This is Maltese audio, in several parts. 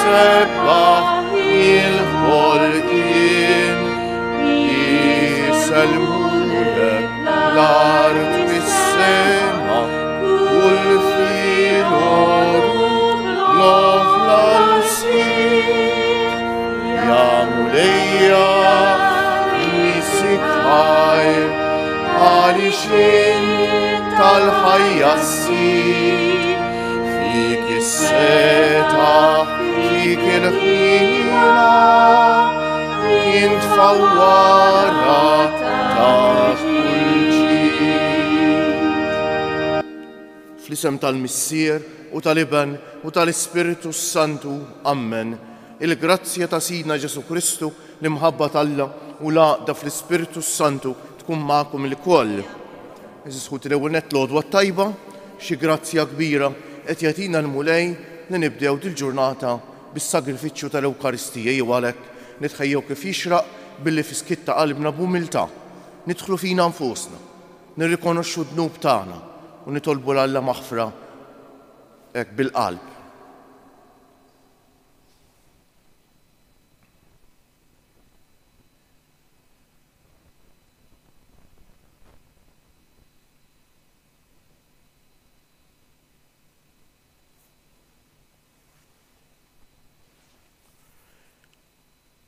jissebbaħ il-ħolqien, jisalmulek l-art bis-sema, kull filgħodu l-oħla l-sir. Ja mulejja nisik ħajr, għaliex int tal-ħajja ssir, fik is-seta, fik il-ħila, int fawwara ta' kull ġid. Fl-isem tal-Missier u tal-Iben u tal-Ispiritu Santu, Amen. Il-grazzja ta' Sidna Ġesu Kristu, l-imħabba tal-Alla u l-għaqda fl-Ispiritu Santu tkun magħkom il-koll. Iżisħut l-ewwel nett l-għodwa tajba, xi grazzja kbira qed jagħtina l-mulej li nibdew dil-ġurnata bis-sagrifiċċju tal-Ewkaristija jew għalhekk nitħejjew kif jixraq billi fi skitt ta' qalbna b'umiltà nidħlu fina nfusna, nirrikonoxxu d-dnub tagħna u nitolbu l-Alla maħfra hekk bil-qalb.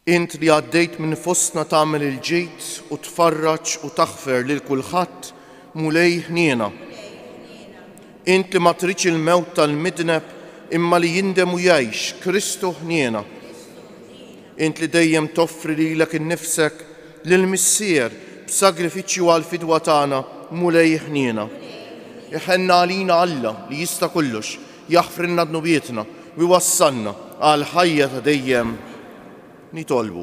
Int li għaddejt minn fostna tagħmel il-ġid u tfarraġ u taħfer lil kulħadd mulej ħniena. Int li ma tridx il-mewt tal-midneb imma li jindem u jgħix Kristu ħniena. Int li dejjem toffri lilek innifsek lill-Missier b'sagrifiċċju għall-fidwa tagħna mulej ħniena. Iħenna għalina Alla li jista' kollox jaħfrilna dnubietna u jwassalna għal ħajja ta' dejjem nitolbu.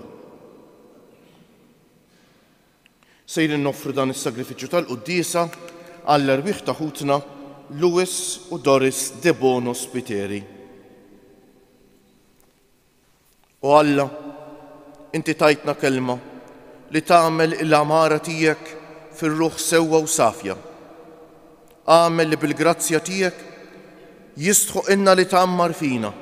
Sejrin noffru dan is-sagrifiċċju tal-Qudiesa għall-erbieħ ta' ħutna Lewis u Doris de Bono Spiteri. U Alla, inti tajtna kelma li tagħmel il-għamara tiegħek fir-ruħ sewwa u safja. Għamel li bil-grazzja tiegħek jistħoq inna li tagħammar fina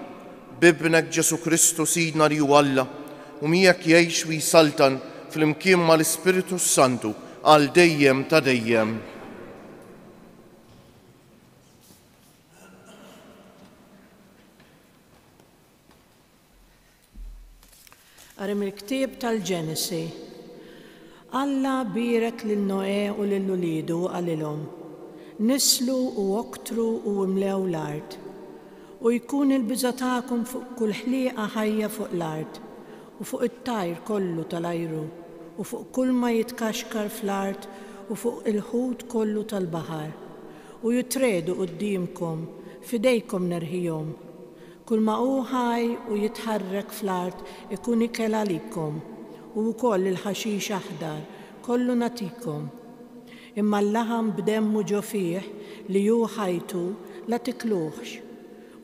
bibnek Ġesu Kristu Sidna li hu Alla u miegħek jgħix u jsaltan fl-imkien mal-Ispiritu Santu għal dejjem ta' dejjem. Għarem il-ktieb tal-Ġenesi. Alla birek lil Noè u lil ulidu għalilhom, nislu u oktru u imlew l-art, u jkun il-biża' tagħkom fuq kull ħlieqa ħajja fuq l-art, u fuq it-tajr kollu tal-ajru, u fuq kull ma jitkaxkar fl-art, u fuq il-ħut kollu tal-baħar, u jitredu qudiemkom, fidejkom nerħihom. Kull ma hu ħaj u jitħarrek fl-art ikun ikel għalikom, u wkoll il-ħaxix aħdar kollu natikom. Imma l-laħam b'demmu ġo fih li hu ħajtu la tikluħx,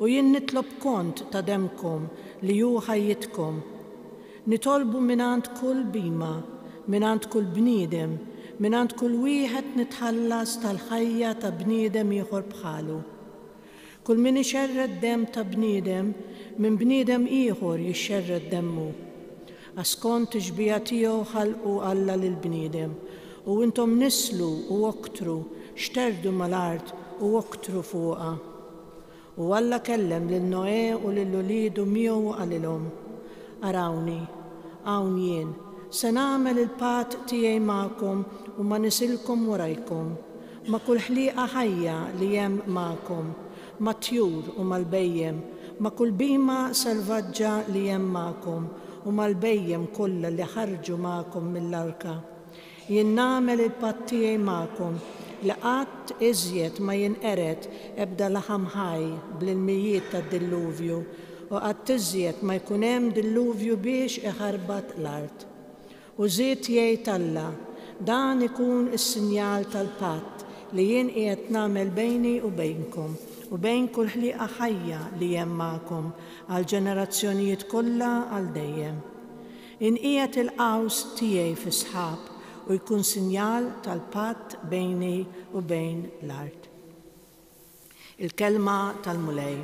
u jien nitlob kont ta' demkom li hu ħajjitkom. Nitolbu minant kull bima, minant kull bniedem, minant kull wieħed nitħallas tal-ħajja ta' bniedem ieħor bħalu. Kull min ixerred dem ta' bniedem, minn bniedem ieħor jixxerred demmu. Għaskont ix-xbija tiegħu ħalqu Alla lil bniedem, u intom nislu u oktru, xterdu mal-art u oktru fuqha. U Alla kellem lil Noè u lil ulidu miegħu għalilhom: Arawni, hawn jien, se nagħmel il-pat tiegħi magħkom u ma nisilkom warajkom, ma kull ħlieqa ħajja li hemm magħkom, ma tjur u mal-bejjem, ma kull bima selvaġġa li hemm magħkom u mal-bejjem kollha li ħarġu magħkom mill-arka. Jien nagħmel il-patt tiegħi magħkom li qatt iżjed ma jinqered ebda laħam ħaj bl-ilmijiet tad-dilluvju u qatt iżjed ma jkun hemm dilluvju biex iħarbat l-art. U żied jgħid Alla, dan ikun is-sinjal tal-patt li jien qiegħed nagħmel bejni u bejnkom u bejn kull ħlieqa ħajja li hemm magħkom għal ġenerazzjonijiet kollha għal dejjem. Inqiegħed il-qaws tiegħi fi sħab u jkun sinjal tal-patt bejni u bejn l-art. Il-kelma tal-mulej.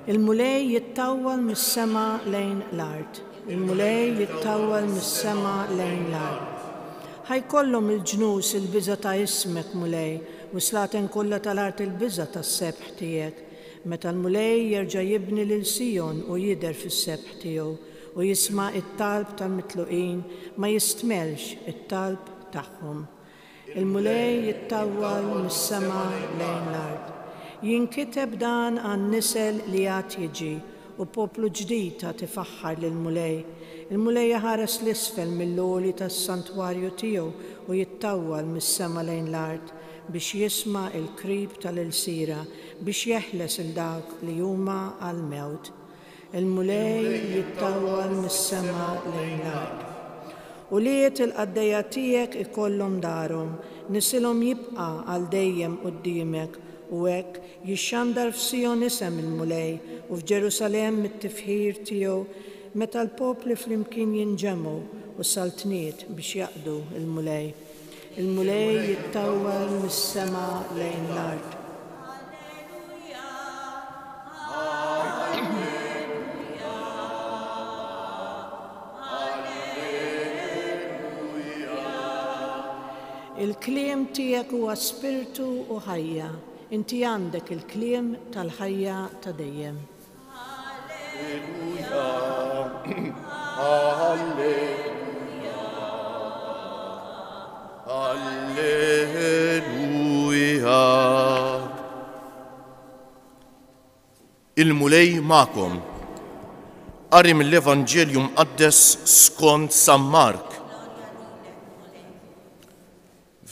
Il-mulej jittawwal mis-sema lejn l-art. Il-mulej jittawwal mis-sema lejn l-art. Ħajkollhom il-ġnus il-biża ta' ismek mulej u slaten kollha tal-art il-biża tas-sebħ tiegħek. Meta l-mulej jerġa' jibni lil Sijon u jidher fis-sebħ tiegħu u jisma' it-talb tal-mitluqin ma jistmelx it-talb tagħhom. Il-mulej jittawwal mis-sema lejn l-art. Jinkiteb dan għan-nisel li għad jiġi u poplu ġdid ta' tifaħħar lill-mulej. Il-mulej jaħares l-isfel mill-għoli tas-santwarju tiegħu u jittawwal mis-sema lejn l-art biex jisma' il-krib tal-ilsira biex jeħles il-dawk li huma għall-mewt. Il-mulej jittawwal mis-sema lejn l-art. U liet il-qaddejja tiegħek ikollhom darhom, nisilhom jibqa' għal dejjem quddiemek u hekk jixxandar f'Sijon isem il-mulej u f'Ġerusalemm mit-tifħir tiegħu meta l-popli flimkien jinġemgħu u saltniet biex jaqdu il-mulej. Il-mulej jittawwal mis-sema lejn l-art. Il-kliem tiegħek huwa spiritu u ħajja. Inti għandek il-kliem tal-ħajja ta' dejjem. Alleluja, alleluja, alleluja. Il-mulej ma'kom. Qari mill-Evanġelju mqaddes skont San Mark.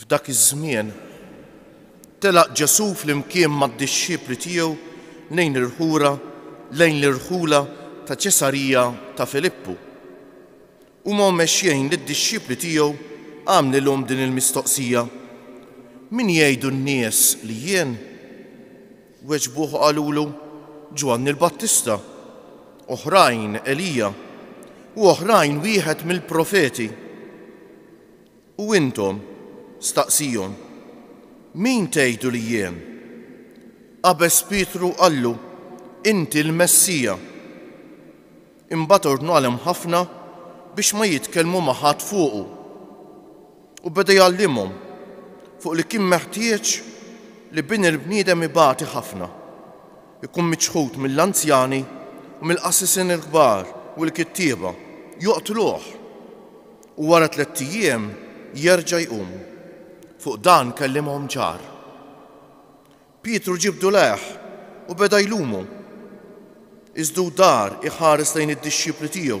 F'dak iż-żmien telaq Ġesu flimkien mad-dixxipli tiegħu lejn l-irħula ta' Ċesarija ta' Filippu. Huma mexjejn lid-dixxipli tiegħu għamlilhom din il-mistoqsija: min jgħidu n-nies li jien? Weġbuh qalulu Ġwanni l-Battista, oħrajn Elija u oħrajn wieħed mill-profeti. U intom staqsihom: min tgħidu li jien? Qabeż Pietru qallu: inti l-Messija. Imbagħad ordnu għalihom ħafna biex ma jitkellmu ma' ħadd fuqu. U beda jgħallimhom fuq li kien meħtieġ li bin il-bniedem ibati ħafna, ikun miċħud mill-anzjani u mill-qassisin il-kbar u l-kittieba joqtluh u wara 3 ijiem jerġa' jqum. Fuq dan kellimhom ċar. Pietru ġibdu leħ u beda jlumu. Iżdu dar iħares lejn id-dixxipli tiegħu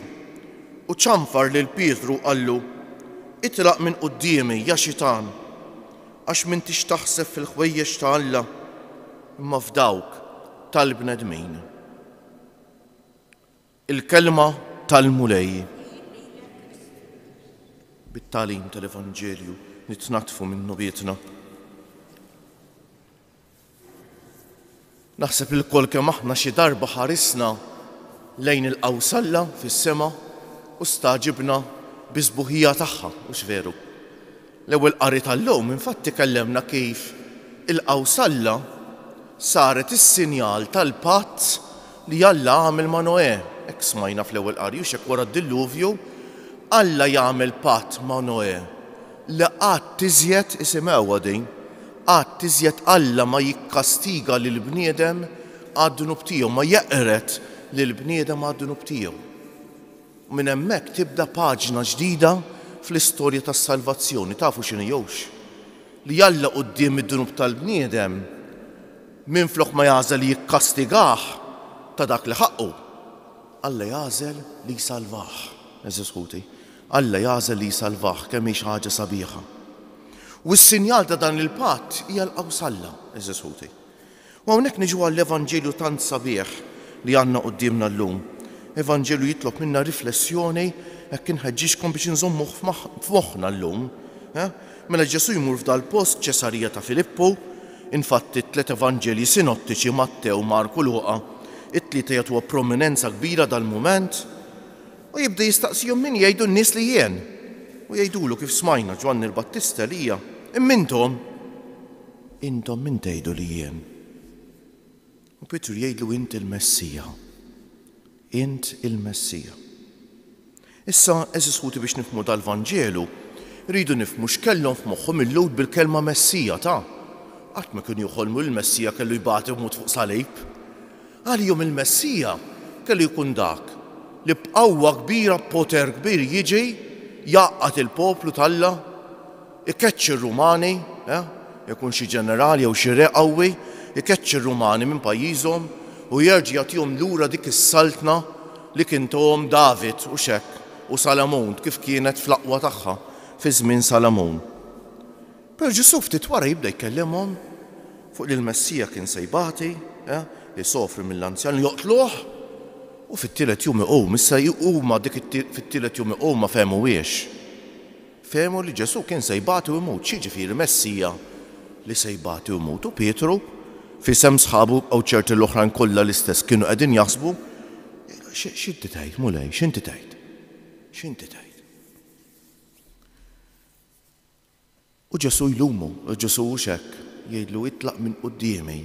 u ċanfar lil Pietru qallu: itlaq minn quddiemi ja xitan, għax m'intix taħseb fil-ħwejjeġ ta' Alla imma f'dawk tal-bnedmin. Il-kelma tal-mulej. Bit-tagħlim tal-Evanġelju nitnatfu minnu bietna. Naħseb il-kol kemm aħna xi darba ħarisna lejn il-qawsalla fis-sema u staġibna biżbuħija tagħha, mhux veru. L-ewwel qari tal-lum infatti kellemna kif il-qawsalla saret is-sinjal tal-patt li Alla għamel ma' Noè. Hekk smajna fl-ewwel qari u x'hekk wara d-diluvju Alla jagħmel patt ma' Noè li qatt tiżjed isimgħuha din, qatt tiżjed Alla ma jikkastiga lill-bniedem għad-dunub tiegħu, ma jeqret lill-bniedem għad-dunub tiegħu. U minn hemmhekk tibda paġna ġdida fl-istorja tas-salvazzjoni. Tafu x'inhi jewx? Li Alla quddiem id-dunub tal-bniedem minflok ma jażel jikkastigah ta' dak li ħaqqu, Alla jażel li jsalvah. Eżiskuti, Alla jażel li jsalvah kemm hi xi ħaġa sabiħa. U s-sinjal ta' dan il-patt hija l-qawsalla, eżiskuti. U hawnhekk niġu għall-Evanġelju tant sabiħ li għandna qudiemna llum. Evanġelju jitlob minna riflessjoni hekk inħeġġixkom biex inżommu f'moħħna llum. Mela Ġesu jmur f'dal post Ċesarija ta' Filippu, infatti 3 Evanġelji sinottiċi Mattew, Marku, Luqa, it-tlieta jagħtuha prominenza kbira dal-mument u jibda jistaqsihom min jgħidu n-nies li jien. U jgħidulu kif smajna Ġwanni l-Battista Elija, imma intom min tgħidu li jien? U Pietru jgħidlu int il-Messija. Int il-Messija. Issa, eżis ħuti biex nifmu dal-Vanġelu, rridu nifmu x'kellhom f'moħħhom illud bil-kelma Messija ta'. Qatt ma kienu jħolmu l-Messija kellu jbagħti imut fuq salib. Għalihom il-Messija kellu jkun dak li b'qawwa kbira b'poter kbir jiġi jaqqat il-poplu talla, ikeċċi r-Rumani, jkun xi ġenerali jew xi re qawwi, ikeċċi r-Rumani minn pajjiżhom u jerġa' jagħtihom lura dik is-saltna li kien tuhom David u Xekk u Salamon kif kienet fl-aqwa tagħha fi żmien Salamon. Però Ġesu ftit wara jibda jkellimhom fuq li l-Messija kien se jbagħti, li sofri mill-anzjan li joqtluh u fit-tielet jum iqum. Issa huma dik fit-tielet jum iqum ma fehmuhiex. Fehmu li Ġesu kien se jbagħti u jmut, x'jiġifieri Messija li se jbagħti u jmut. U Pietru fi sem sħabu u ċerti l-oħrajn kollha l-istess kienu qegħdin jaħsbu x'inti tgħid mulej, x'inti tgħid? X'inti tgħid? U Ġesu jlumu, Ġesu Xekk jgħidlu itlaq minn qudiemi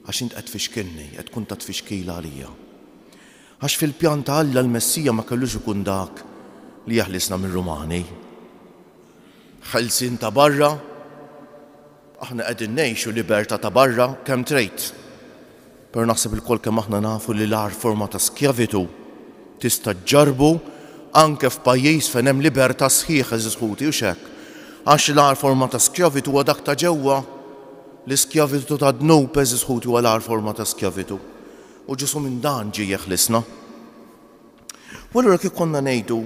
għax int qed tfixkilni, qed tkun ta' tfixkila għalija. Għax fil-pjan ta' Alla l-Messija ma kellux ikun dak li jaħlisna mir-Rumani. Ħelsin ta' barra, aħna qegħdin ngħixu libertà ta' barra kemm trid. Però naħseb il-kol kemm aħna nafu li l-ar forma ta' skjavitu tista' ġarbu anke f'pajjiż fejn hemm libertà sħiħa żisħuti u xekk. Għax l-ar forma ta' skjavitu huwa dak ta' ġewwa, l-iskjavitu ta' dnub żisħuti huwa l-ar forma ta' skjavitu. U Ġesu minn dan ġie jeħlisna. U allura kif konna ngħidu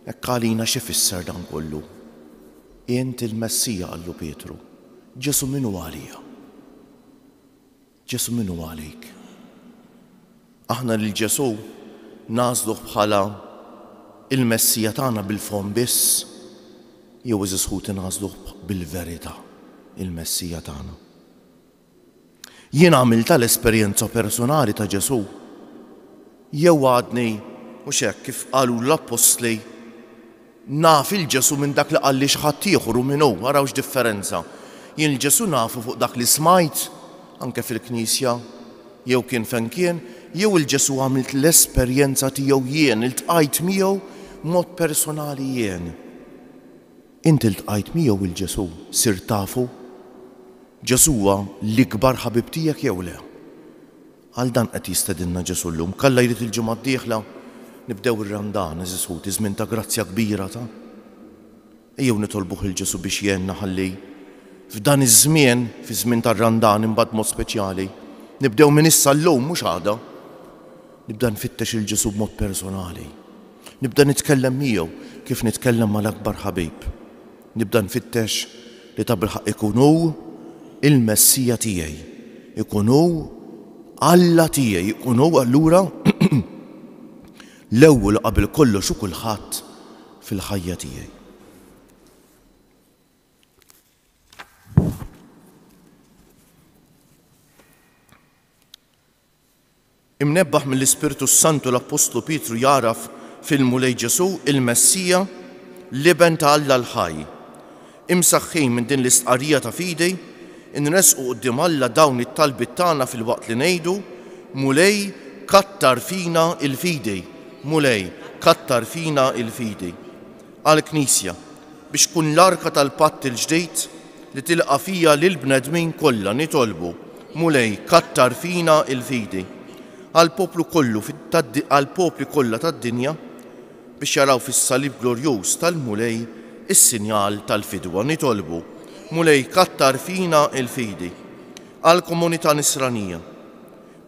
hekk għalina xi fisser dan kollu. Int il-Messija qallu Pietru. Ġesu minnu għalija. Ġesu minnu għalik. Aħna lil Ġesu nażluh bħala il-Messija tagħna bil-fom biss, jew iżisħuti nażluh bil-verità il-Messija tagħna. Jien għamilta l-esperjenza personali ta' Ġesu. Jew għadni u xekk kif qalu l-Apostli naf il-Ġesu minn dak li qalli xi ħadd ieħor u minnu, araw x'differenza. Jien il-Ġesu nafu fuq dak li smajt anke fil-Knisja, jew kien fejn kien, jew il-Ġesu għamilt l-esperjenza tiegħu jien, iltqajt miegħu mod personali jien. Inti iltqajt miegħu il-Ġesu, sir tafu? Ġesu huwa l-ikbar ħabib tiegħek jew le? Għal dan qed jistedinna Ġesu llum. Kalla jrid il-ġimgħa d-dieħla nibdew ir-Ramadan eżisħuti żmien ta' grazzja kbira ta'. Ejjew nitolbuh il-Ġesu biex jgħinna ħalli f'dan iż-żmien, fi żmien tar-Ramadan imbagħad mod speċjali, nibdew minn issa llum mhux għada. Nibda nfittex il-Ġesu b'mod personali. Nibda nitkellem miegħu kif nitkellem mal-akbar ħabib. Nibda nfittex li ta' bilħaq ikun hu il-Messija tiegħi, ikun hu Alla tiegħi, ikun hu allura l-ewwel qabel kollox u kulħadd fil-ħajja tiegħi. Imnebbaħ mill-Ispiritu Santu l-Apostlu Pietru jaraf fil-mulej Ġesu il-Messija l-iben ta' Alla l-ħaj. Imsaħħin minn din l-istqarrija ta' fidej, inresqu quddiem Alla dawn it-talbit tagħna fil-waqt li ngħidu mulej kattar fina il-fidej, mulej kattar fina il-fidej. Għall-Knisja biex tkun l-arka tal-patt il-ġdejд li tilqa' fija lill-bnedmin kollha nitolbu mulej kattar fina il-fidej. Għal-poplu kollha tad-dinja biex jaraw fis-salib glorjuż tal-mulej is-sinjal tal-fidwa nitolbu mulej kattar fina il-fidi. Għal-komunità Nisranija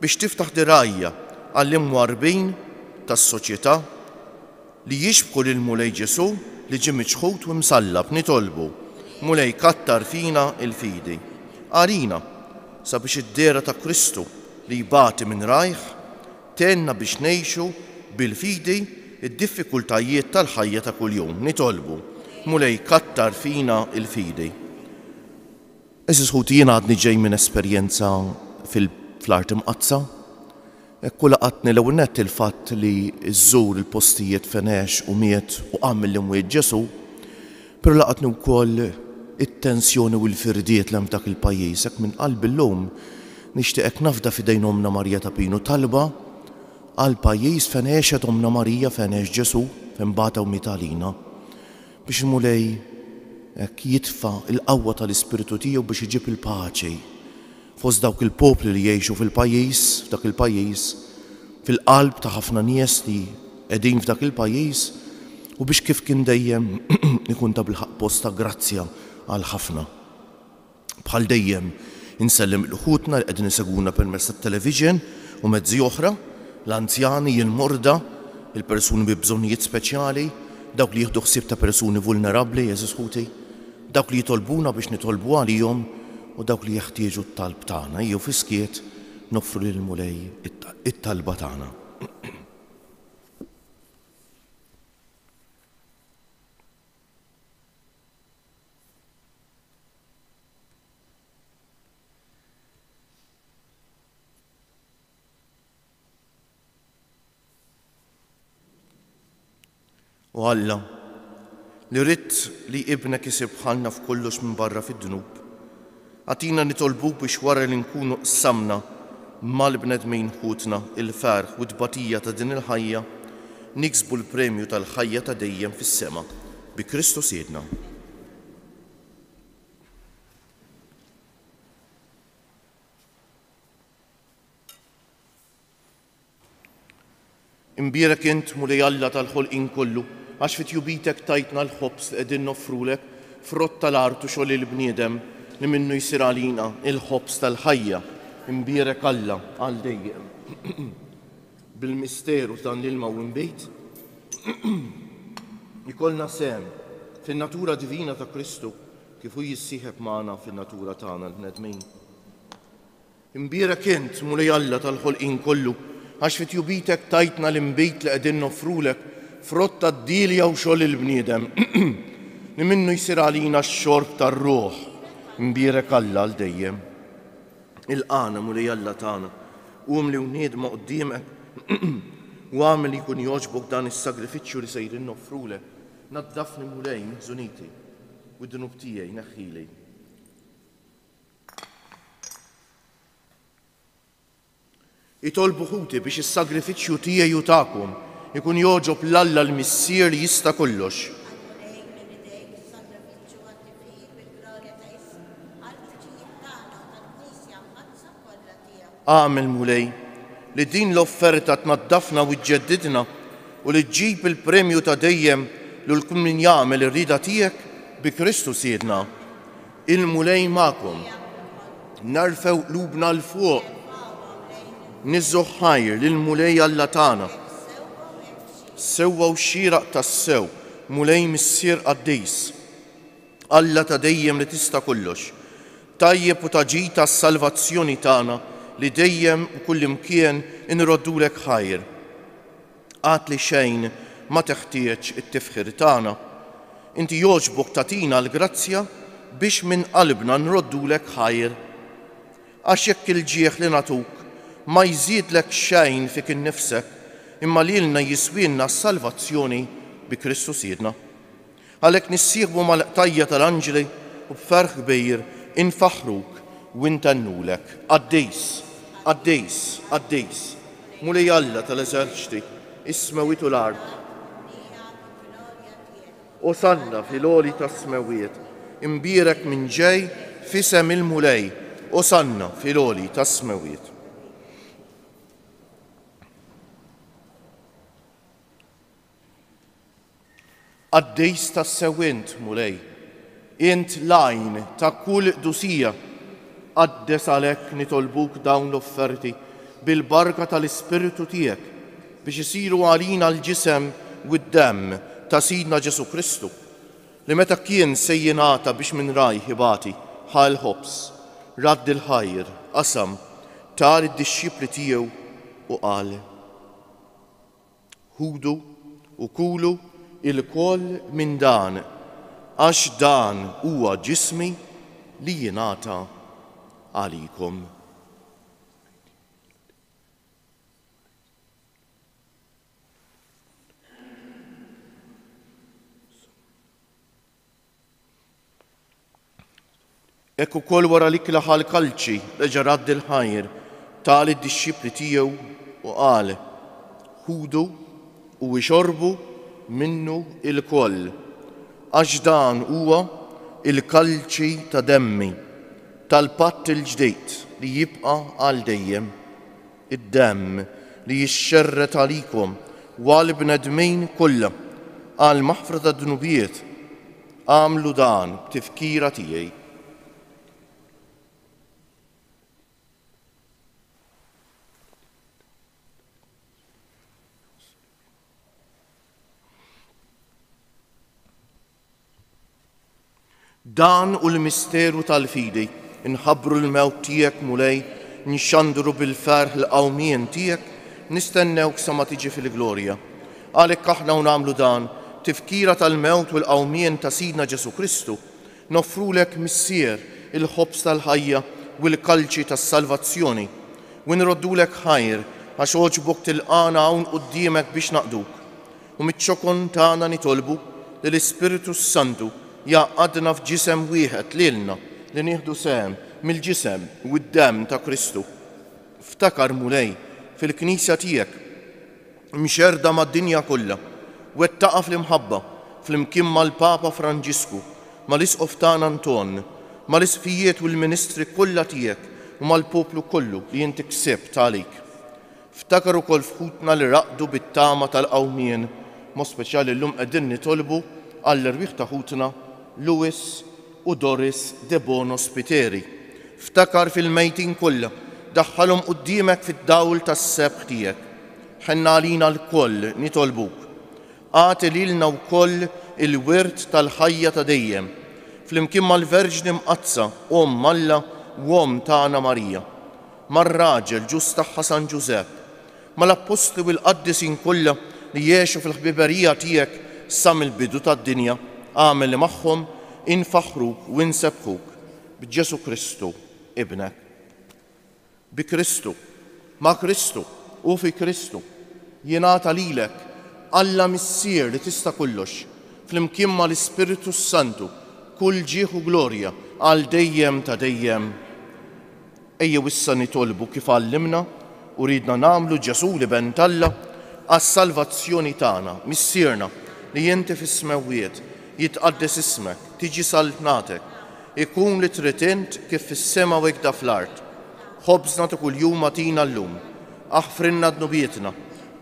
biex tiftaħ dirajja għall-imwarbin tas-soċjetà li jixbħu lil-mulej Ġesu li ġie miċħud u msallab nitolbu mulej kattar fina il-fidi. Għalina sabiex id-dera ta' Kristu li jbati minn rajħ tenna biex ngħixu bil-fidi id-diffikultajiet tal-ħajja ta' kuljum nitolbu mulej kattar fina il-fidi. Eżisħuti jien għadni ġej minn esperjenza fl-art imqazza. Ekku laqatni l-ewwel nett il-fatt li żżur il-postijiet fenex u miet u għamil l-imwiet Ġesu, però laqatni wkoll it-tensjoni u l-firdiet l-hemm dak il-pajjiż hekk minn qalbi llum nixtieqek nafda fidejn Omna Marija ta' Pinu talba għal pajjiż fejn għexet Omna Marija fejn għex Ġesu fejn bata u mitalina biex mulej jitfa' il-qawwa tal-Ispiritu tiegħu biex iġib il-paċi fost dawk il-popli li jgħixu fil-pajjiż, f'dak il-pajjiż, fil-qalb ta' ħafna nies li qegħdin f'dak il-pajjiż u biex kif kien dejjem ikun ta' bil-ħaq post ta' grazzja għal ħafna. Bħal dejjem insellem il-ħutna li qegħdin isegwuna permezz tat-television u mezzi oħra, l-anzjani, il-morda, il-persuni bi bżonnijiet speċjali, dawk li jieħdu ħsieb ta' persuni vulnerabbli, Jeżus ħuti, dawk li jitolbuna biex nitolbu għalihom u dawk li jeħtieġu t-talb tagħna. Jew fiskiet noffru lil mulej it-talba tagħna. U Alla, li ridt li ibnek isib ħalna f'kollox minn barra fid-dnub, għatina nitolbuk biex wara li nkunu qsamna mal-bnedmin ħutna il-ferħ u d-batija ta' din il-ħajja, niksbu l-premju tal-ħajja ta' dejjem fis-sema bi Kristu Siedna. Imbierek int mulej Alla tal-ħolqien kollu, għax fit-jubitek tajtna l-ħobs li qegħdin noffrulek frott tal-artu xogħol il-bniedem li minnu jsir għalina il-ħobs tal-ħajja. Imbierek Alla għal dejjem. Bil-misteru dan l-ilma u mbejt ikollna sem fin-natura divina ta' Kristu kif hu jissieħeb magħna fin-natura tagħna l-bnedmin. Imbierek int mulej Alla tal-ħolqien kollu, għax fit-jubitek tajtna l-imbejt li qegħdin noffrulek frott tad-dilja u xogħol il-bniedem li minnu jsir għalina x-xorb tar-ruħ. Imbierek Alla għal dejjem. Il-qana mulej Alla tagħna qum li wniedma quddiemek u għamel li jkun jogħġbok dan is-sagrifiċċju li sejrin noffrulek. Naddafni mulej żuniti u d-dnub tiegħi neħħili. Itolbu ħuti biex is-sagrifiċċju tiegħi u tagħkom ikun jogħġob l-Alla l-Missier li jista' kollox. Għamel mulej li din l-offerta tnaddafna u tġeddidna u li ġġib il-premju ta' dejjem lil kull min jagħmel ir-rida tiegħek bi Kristu Siedna. Il-mulej magħkom. Narfew qlubna l fuq. Niżżu ħajr lil mulej Alla tagħna. Sewwa u xieraq tas-sew, mulej Missier Qaddejs. Alla ta' dejjem li tista' kollox. Tajjeb u taġi tas-salvazzjoni tagħna li dejjem u kull imkien inroddulek ħajr. Għad li xejn ma teħtieġ it-tifħir tagħna. Inti jogħġbok tagħtina l-grazzja biex minn qalbna nroddulek ħajr. Għax jekk il-ġieħ li nagħtuk ma jżidlek xejn fik innifsek, imma lilna jiswilna s-salvazzjoni bi Kristu Siedna. Għalhekk nissieħbu mal-qtajja tal-anġeli u b'ferħ kbir infaħruk u intennulek. Qaddejs, Qaddejs, Qaddejs, mulej Alla tal-eżerċiti, is-smewiet u l-ard. Osanna fil-għoli tas-smewiet, imbierek minn ġej f'isem il-mulej, osanna fil-għoli tas-smewiet. Qaddejs tas-sewwient mulej, int lajn ta' kull qdusija, qaddes għalhekk nitolbuk dawn l-offerti bil-barka tal-Ispiritu tiegħek biex isiru għalina l-ġisem u d-demm ta' Sidna Ġesu Kristu li meta kien se jingħata biex minn rajh ibati ħal ħobs, radd il-ħajr, qasam, tar id-dixxipli tiegħu u qal: Ħudu u kulu il-koll minn dan, għax dan huwa ġismi li jingħata għalikom. Ekku kol wara l-ikla ħal-kalċi reġa' radd il-ħajr tal id-disċipli tiegħu u qal: ħudu u ixorbu minnu il-koll, għax dan huwa il-kalċi ta' demmi tal-patt il-ġdejt li jibqa' għal dejjem, id-demm li jixxerret għalikom u għal bnedmin kollha għal maħfra ta' dnubiet. Għamlu dan b'tifkira tiegħi. Dan u l-misteru tal-fidi, inħabbru l-mewt tiegħek mulej, nixxandru bil-ferħ l-qawmien tiegħek, nistennewk sa ma tiġi fil-glorja. Għalhekk aħna nagħmlu dan tifkira tal-mewt u l-qawmien ta' Sidna Ġesu Kristu, noffrulek missier il-ħobs tal-ħajja u l-kalċi tas-salvazzjoni, u nroddulek ħajr għax oġbok tilqana hawn quddiemek biex naqduk. U miċ-ċokon tagħna nitolbu li l-Ispiritu Santu jaqadna f'ġisem wieħed lilna li nieħdu sehem mill-ġisem u d-demm ta' Kristu. Ftakar mulej fil-Knisja tiegħek mxerda mad-dinja kollha, wettaqa fl-imħabba fl-imkien mal-Papa Franġisku, mal-Isqof tagħna Anton, mal-isfijiet u l-ministri kollha tiegħek u mal-poplu kollu li inti ksibt għalik. Ftakar ukoll fħutna li raqdu bit-tama tal-qawmien, mo speċjali llum qegħdin nitolbu għall-irwieħ ta' ħutna Luis u Doris de Bono Spiteri. Ftakar fil-mejtin kollha, daħħalhom quddiemek fid-dawl tas-sebħ tiegħek. Ħenna għalina l-koll nitolbuk. Għati lilna wkoll il-wirt tal-ħajja ta' dejjem, flimkien mal-Verġni Mqazza, Alla u tagħna Marija, mar-raġel ġus tagħha San Ġusepp, mal-apostli u l-qaddisin kollha li jgħixu fil-ħbiberija tiegħek sa mill-bidu tad-dinja. Għamel li magħhom infaħruk u insebħuk b'Ġesu Kristu ibnek. Bi Kristu, ma' Kristu u fi Kristu jingħata lilek Alla missier li tista' kollox, flimkien mal-Ispiritu Santu kull ġieħ u glorja għal dejjem ta' dejjem. Ejjew issa nitolbu kif għallimna u ridna nagħmlu Ġesu li ben Alla għas-salvazzjoni tagħna, missierna li inti fis-smawiet jitqaddes ismek, tiġi saltnatek, ikun li trid int kif fis-sema u hekk fl-art. Ħobżna ta' kuljum atina llum, aħfrinna dnubietna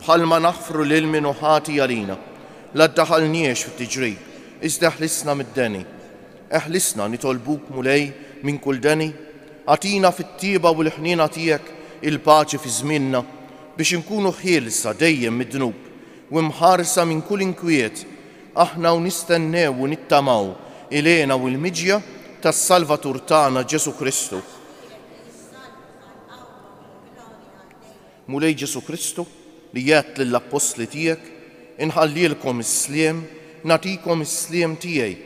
bħalma naħfru lil min ħati għalina. La ddaħalniex fit-tiġri, iżda eħlisna mid-deni. Eħlisna nitolbuk mulej minn kull deni, atina fit-tieba u l-ħniena tiegħek il-paċi fi żmienna biex inkunu ħielsa dejjem mid-dnub u mħarsa minn kull inkwiet. Aħna u nistennew u nittamaw ilena u l-miġja tas-Salvatur tagħna Ġesu Kristu. Mulej Ġesu Kristu li jgħid lill-apostli tiegħek, inħallilkom is-sliem, nagħtikom is-sliem tiegħi.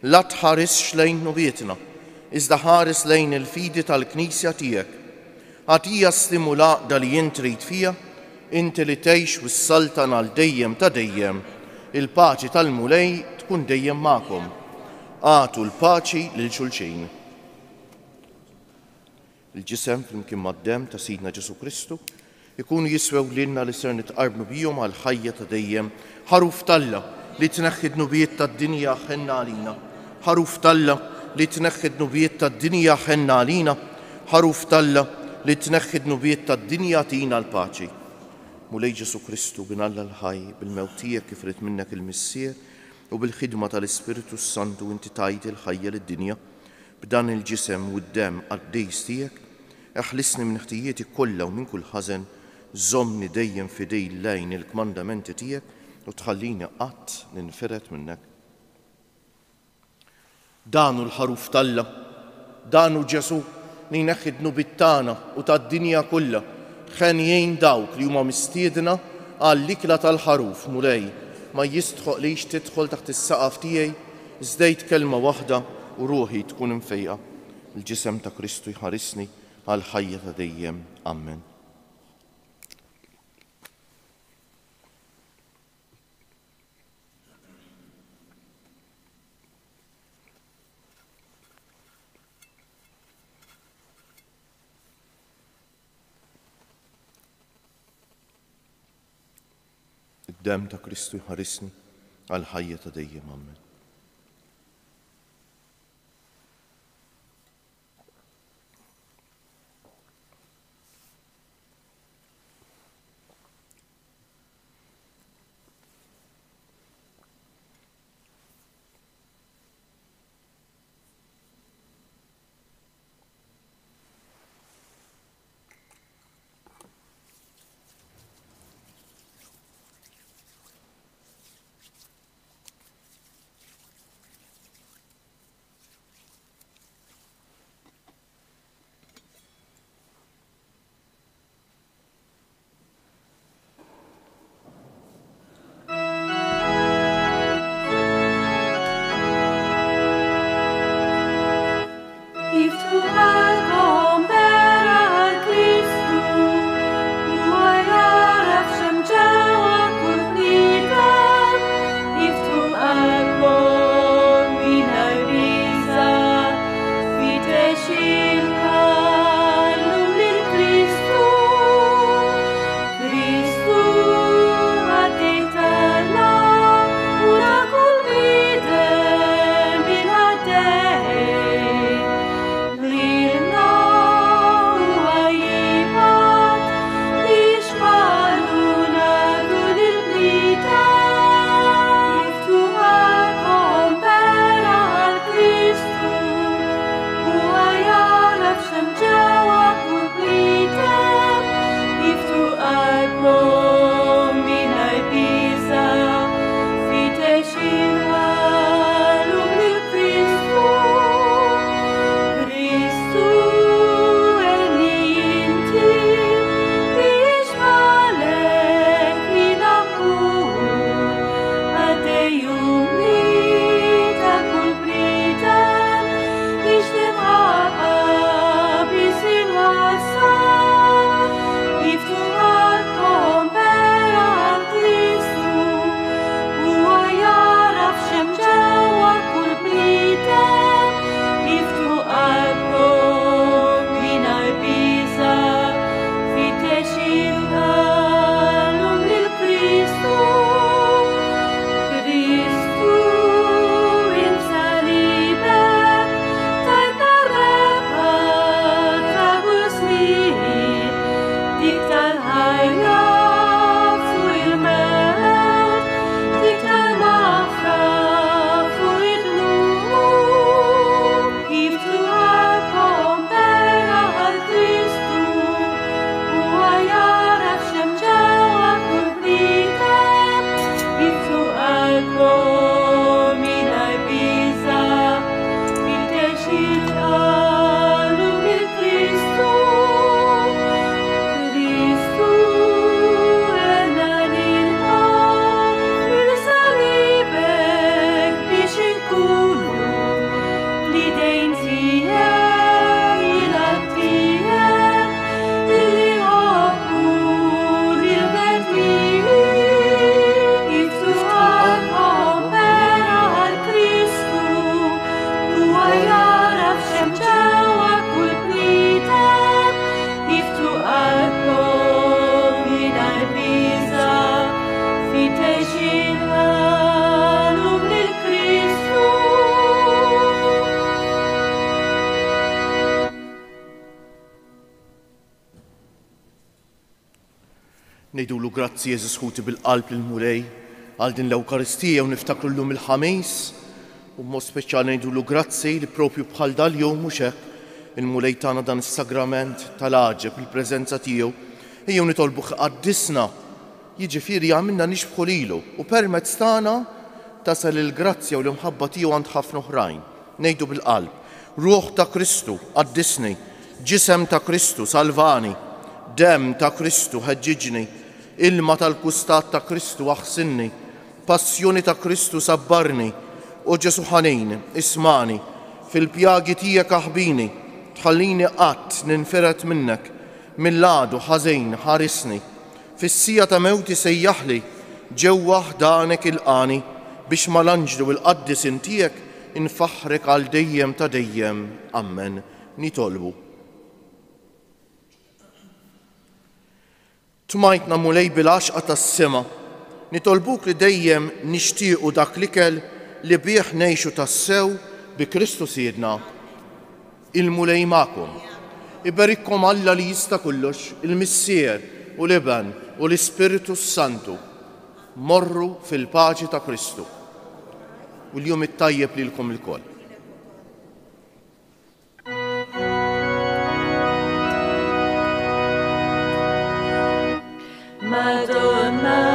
La tħarisx lejn nubietna, iżda ħares lejn il-fidi tal-Knisja tiegħek. Għatija stimulaqda li jien trid fija, inti li tgħix wis-saltan għal dejjem ta' dejjem. Il-paċi tal-mulej tkun dejjem magħkom. Għatu l-paċi lil xulxin. Il-ġisem flimkien mad-demm ta' Sidna Ġesu Kristu ikunu jiswew lilna li ser nitqarbnu bihom għal ħajja ta' dejjem. Ħaruf Alla li tneħħi dnubiet tad-dinja ħenna għalina. Ħaruf Alla li tneħħi dnubiet tad-dinja ħenna għalina. Ħaruf Alla li tneħħi dnubiet tad-dinja tina l-paċi. Mulej Ġesu Kristu bin Alla l-ħaj bil-mewt tiegħek kif rid minnek il-missier u bil-ħidma tal-Ispiritu Santu inti tajt il-ħajja lid-dinja b'dan il-ġisem u d-demm għad-dejs tiegħek, eħlisni minn ħtijieti kollha u minn kull ħażen, żommni dejjem fidej lejn il-kmandamenti tiegħek u tħallini qatt ninferet minnek. Danu l-ħaruf Alla, danu Ġesu li jneħħi d-nubiet tagħna u tad-dinja kollha, ħenjejn dawk li huma mistiedna għall-ikla tal-ħaruf mulej ma jistħoqlix tidħol taħt is-saqaf tiegħi żdejt kelma waħda u ruħi tkun imfejqa. Il-ġisem ta' Kristu jħarisni għal ħajja ta' dejjem. Amen. id-dem ta' Kristu jħarisni għal ħajja ta' dejjem. Amen. Nejdulu grazzi Jeżus ħuti bil-qalb l-mulej għal din l-Ewkaristija u niftakru llum il-ħamis u mod speċjali nejdulu grazzi li propju bħal dal-jum mhux hekk il-mulej tagħna dan is-sagrament tal-għaġeb il-preżenza tiegħu ejjew nitolbu qaddisna jiġifieri għamilna nixbħu lilu u permezz tagħna tasal il-grazzja u l-imħabba tiegħu għand ħafna oħrajn. Ngħidu bil-qalb Ruħ ta' Kristu qaddisni, ġisem ta' Kristu salvani, dem ta' Kristu ħeġġiġni, ilma tal-kustat ta' Kristu aħsinni, passjoni ta' Kristu sabbarni, u Ġesu ħanin ismani, fil-pjagi tiegħek aħbini, tħallini qatt ninferet minnek, mill-għadu ħażin ħarisni, fis-sija ta' mewti sejjaħli, ġewwa ħdanek il-qani, biex mal-anġlu il-qaddis tiegħek infaħrek għal dejjem ta' dejjem. Amen. Nitolbu. Tmajtna mulej bil-għaxqa tas-sema nitolbuk li dejjem nixtiequ dak l-ikel li bih ngħixu tassew bi Kristu Siedna. Il-mulej magħkom. Iberikkom Alla li jista' kollox, il-Missier u l-Iben u l-Ispiritu Santu. Morru fil-paċi ta' Kristu. U l-jum it-tajjeb lilkom ilkoll. Madonna